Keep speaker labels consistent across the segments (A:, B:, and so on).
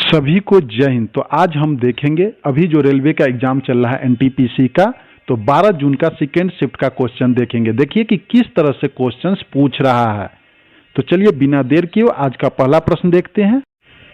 A: सभी को जय हिंद। तो आज हम देखेंगे अभी जो रेलवे का एग्जाम चल रहा है एनटीपीसी का, तो 12 जून का सेकेंड शिफ्ट का क्वेश्चन देखेंगे। देखिए कि किस तरह से क्वेश्चंस पूछ रहा है। तो चलिए बिना देर किए आज का पहला प्रश्न देखते हैं।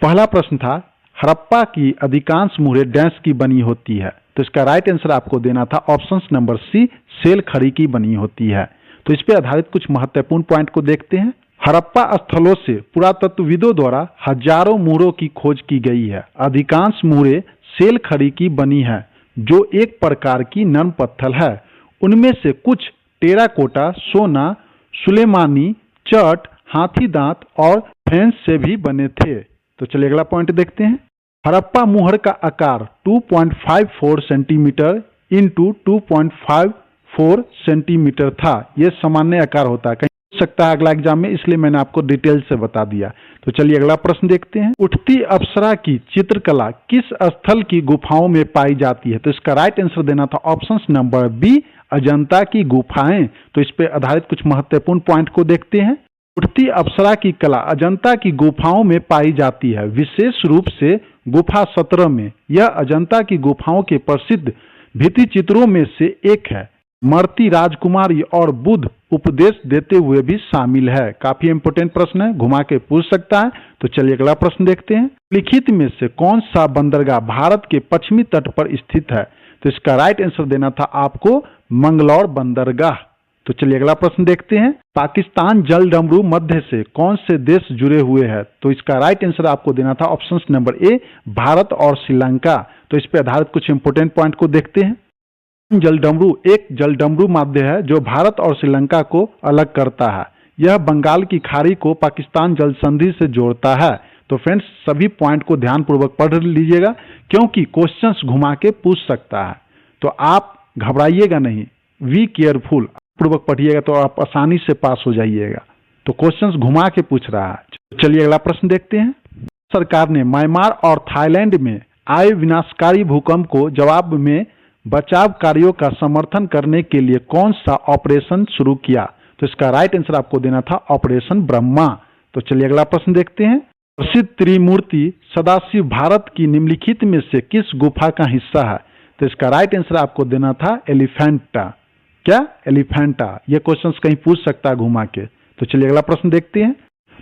A: पहला प्रश्न था, हड़प्पा की अधिकांश मुहरें डैश की बनी होती है। तो इसका राइट आंसर आपको देना था ऑप्शन नंबर सी, सेल खड़ी की बनी होती है। तो इस पे आधारित कुछ महत्वपूर्ण पॉइंट को देखते हैं। हड़प्पा स्थलों से पुरातत्वविदों द्वारा हजारों मुहरों की खोज की गई है। अधिकांश मुहरें सेल खड़ी की बनी है, जो एक प्रकार की नर्म पत्थर है। उनमें से कुछ टेराकोटा, सोना, सुलेमानी, चट, हाथी दांत और फेंस से भी बने थे। तो चलिए अगला पॉइंट देखते हैं। हड़प्पा मुहर का आकार 2.54 सेंटीमीटर इंटू 2.54 सेंटीमीटर था। यह सामान्य आकार होता है, कहीं सकता है अगला एग्जाम में, इसलिए मैंने आपको डिटेल से बता दिया। तो चलिए अगला प्रश्न देखते हैं। उठती अप्सरा की चित्रकला किस स्थल की गुफाओं में पाई जाती है। तो इसका राइट आंसर देना था ऑप्शन नंबर बी, अजंता की गुफाएं। तो इस पे आधारित कुछ महत्वपूर्ण पॉइंट को देखते हैं। उठती अप्सरा की कला अजंता की गुफाओं में पाई जाती है, विशेष रूप से गुफा 17 में। यह अजंता की गुफाओं के प्रसिद्ध भित्ति चित्रों में से एक है। मरती राजकुमारी और बुद्ध उपदेश देते हुए भी शामिल है। काफी इंपोर्टेंट प्रश्न है, घुमा के पूछ सकता है। तो चलिए अगला प्रश्न देखते हैं। लिखित में से कौन सा बंदरगाह भारत के पश्चिमी तट पर स्थित है। तो इसका राइट आंसर देना था आपको मंगलौर बंदरगाह। तो चलिए अगला प्रश्न देखते हैं। पाकिस्तान जलडमरू मध्य से कौन से देश जुड़े हुए हैं। तो इसका राइट आंसर आपको देना था ऑप्शन नंबर ए, भारत और श्रीलंका। तो इस पे आधारित कुछ इंपोर्टेंट पॉइंट को देखते हैं। जलडमरू एक जलडमरू माध्य है जो भारत और श्रीलंका को अलग करता है। यह बंगाल की खाड़ी को पाकिस्तान जल संधि से जोड़ता है। तो फ्रेंड्स सभी पॉइंट को ध्यानपूर्वक पढ़ लीजिएगा, क्योंकि क्वेश्चंस घुमा के पूछ सकता है। तो आप घबराइएगा नहीं, बी केयरफुल, पूर्वक पढ़िएगा तो आप आसानी से पास हो जाइएगा। तो क्वेश्चंस घुमा के पूछ रहा है। चलिए अगला प्रश्न देखते हैं। सरकार ने म्यांमार और थाईलैंड में आए विनाशकारी भूकंप को जवाब में बचाव कार्यों का समर्थन करने के लिए कौन सा ऑपरेशन शुरू किया। तो इसका राइट आंसर आपको देना था ऑपरेशन ब्रह्मा। तो चलिए अगला प्रश्न देखते हैं। प्रसिद्ध त्रिमूर्ति सदाशिव भारत की निम्नलिखित में से किस गुफा का हिस्सा है। तो इसका राइट आंसर आपको देना था एलिफेंटा। क्या एलिफेंटा, यह क्वेश्चंस कहीं पूछ सकता है घुमा के। तो चलिए अगला प्रश्न देखते हैं।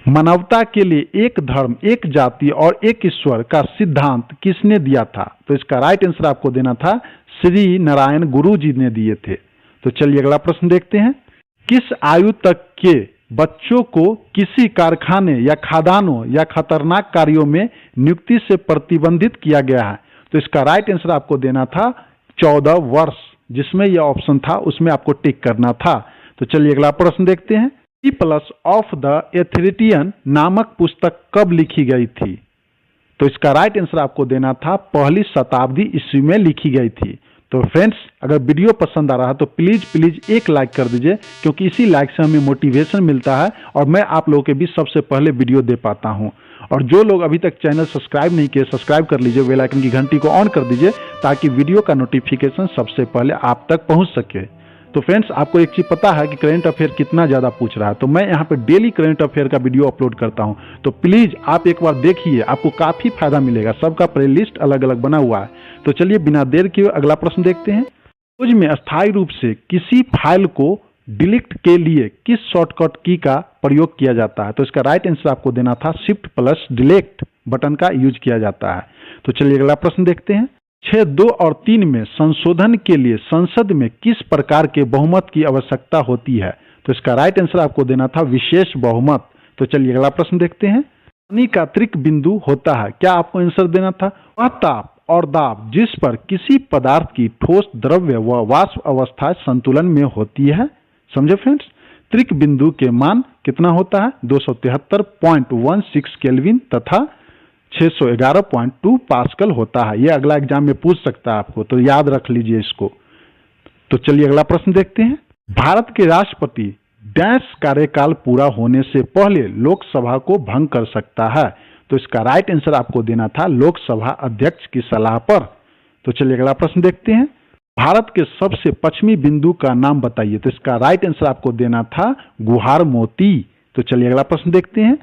A: मानवता के लिए एक धर्म, एक जाति और एक ईश्वर का सिद्धांत किसने दिया था। तो इसका राइट आंसर आपको देना था श्री नारायण गुरु जी ने दिए थे। तो चलिए अगला प्रश्न देखते हैं। किस आयु तक के बच्चों को किसी कारखाने या खदानों या खतरनाक कार्यों में नियुक्ति से प्रतिबंधित किया गया है। तो इसका राइट आंसर आपको देना था 14 वर्ष, जिसमें यह ऑप्शन था उसमें आपको टिक करना था। तो चलिए अगला प्रश्न देखते हैं। प्लस ऑफ द एथेरिटियन नामक पुस्तक कब लिखी गई थी। तो इसका राइट आंसर आपको देना था पहली शताब्दी ईस्वी में लिखी गई थी। तो फ्रेंड्स अगर वीडियो पसंद आ रहा है तो प्लीज एक लाइक कर दीजिए, क्योंकि इसी लाइक से हमें मोटिवेशन मिलता है और मैं आप लोगों के बीच सबसे पहले वीडियो दे पाता हूं। और जो लोग अभी तक चैनल सब्सक्राइब नहीं किए, सब्सक्राइब कर लीजिए, बेल आइकन की घंटी को ऑन कर दीजिए, ताकि वीडियो का नोटिफिकेशन सबसे पहले आप तक पहुंच सके। तो फ्रेंड्स आपको एक चीज पता है कि करंट अफेयर कितना ज्यादा पूछ रहा है। तो मैं यहाँ पे डेली करंट अफेयर का वीडियो अपलोड करता हूँ। तो प्लीज आप एक बार देखिए, आपको काफी फायदा मिलेगा। सबका प्लेलिस्ट अलग अलग बना हुआ है। तो चलिए बिना देर किए अगला प्रश्न देखते हैं। खोज में अस्थायी रूप से किसी फाइल को डिलीट के लिए किस शॉर्टकट की का प्रयोग किया जाता है। तो इसका राइट आंसर आपको देना था शिफ्ट प्लस डिलीट बटन का यूज किया जाता है। तो चलिए अगला प्रश्न देखते हैं। 6, 2 और 3 में संशोधन के लिए संसद में किस प्रकार के बहुमत की आवश्यकता होती है। तो इसका राइट आंसर आपको देना था विशेष बहुमत। तो चलिए अगला प्रश्न देखते हैं। पानी का त्रिक बिंदु होता है, क्या आपको आंसर देना था। वह ताप और दाब जिस पर किसी पदार्थ की ठोस, द्रव्य व वाष्प अवस्था संतुलन में होती है। समझे फ्रेंड्स, त्रिक बिंदु के मान कितना होता है 273.16 केल्विन तथा 611.2 पास्कल होता है। यह अगला एग्जाम में पूछ सकता है आपको, तो याद रख लीजिए इसको। तो चलिए अगला प्रश्न देखते हैं। भारत के राष्ट्रपति डैश कार्यकाल पूरा होने से पहले लोकसभा को भंग कर सकता है। तो इसका राइट आंसर आपको देना था लोकसभा अध्यक्ष की सलाह पर। तो चलिए अगला प्रश्न देखते हैं। भारत के सबसे पश्चिमी बिंदु का नाम बताइए। तो इसका राइट आंसर आपको देना था गुहार मोती। तो चलिए अगला प्रश्न देखते हैं।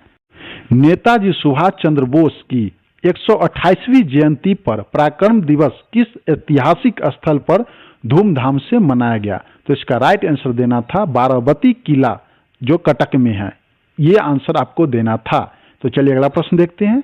A: नेताजी सुभाष चंद्र बोस की 128वीं जयंती पर पराक्रम दिवस किस ऐतिहासिक स्थल पर धूमधाम से मनाया गया? तो इसका राइट आंसर देना था बारावती किला जो कटक में है, ये आंसर आपको देना था। तो चलिए अगला प्रश्न देखते हैं।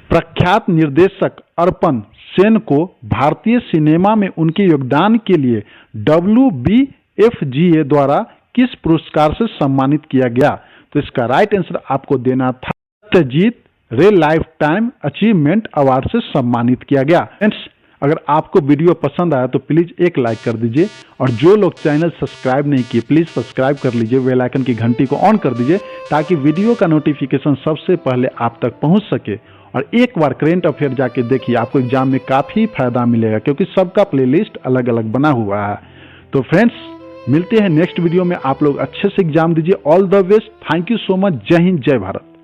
A: प्रख्यात निर्देशक अर्पण सेन को भारतीय सिनेमा में उनके योगदान के लिए WBFGA द्वारा किस पुरस्कार से सम्मानित किया गया? तो इसका राइट आंसर आपको देना था सत्यजीत रे लाइफ टाइम अचीवमेंट अवार्ड से सम्मानित किया गया। फ्रेंड्स, अगर आपको वीडियो पसंद आया तो प्लीज एक लाइक कर दीजिए, और जो लोग चैनल सब्सक्राइब नहीं किए प्लीज सब्सक्राइब कर लीजिए, बेल आइकन की घंटी को ऑन कर दीजिए ताकि वीडियो का नोटिफिकेशन सबसे पहले आप तक पहुंच सके। और एक बार करेंट अफेयर जाके देखिए, आपको एग्जाम में काफी फायदा मिलेगा क्योंकि सबका प्लेलिस्ट अलग अलग बना हुआ है। तो फ्रेंड्स, मिलते हैं नेक्स्ट वीडियो में। आप लोग अच्छे से एग्जाम दीजिए। All the best. Thank you so much. जय हिंद, जय भारत।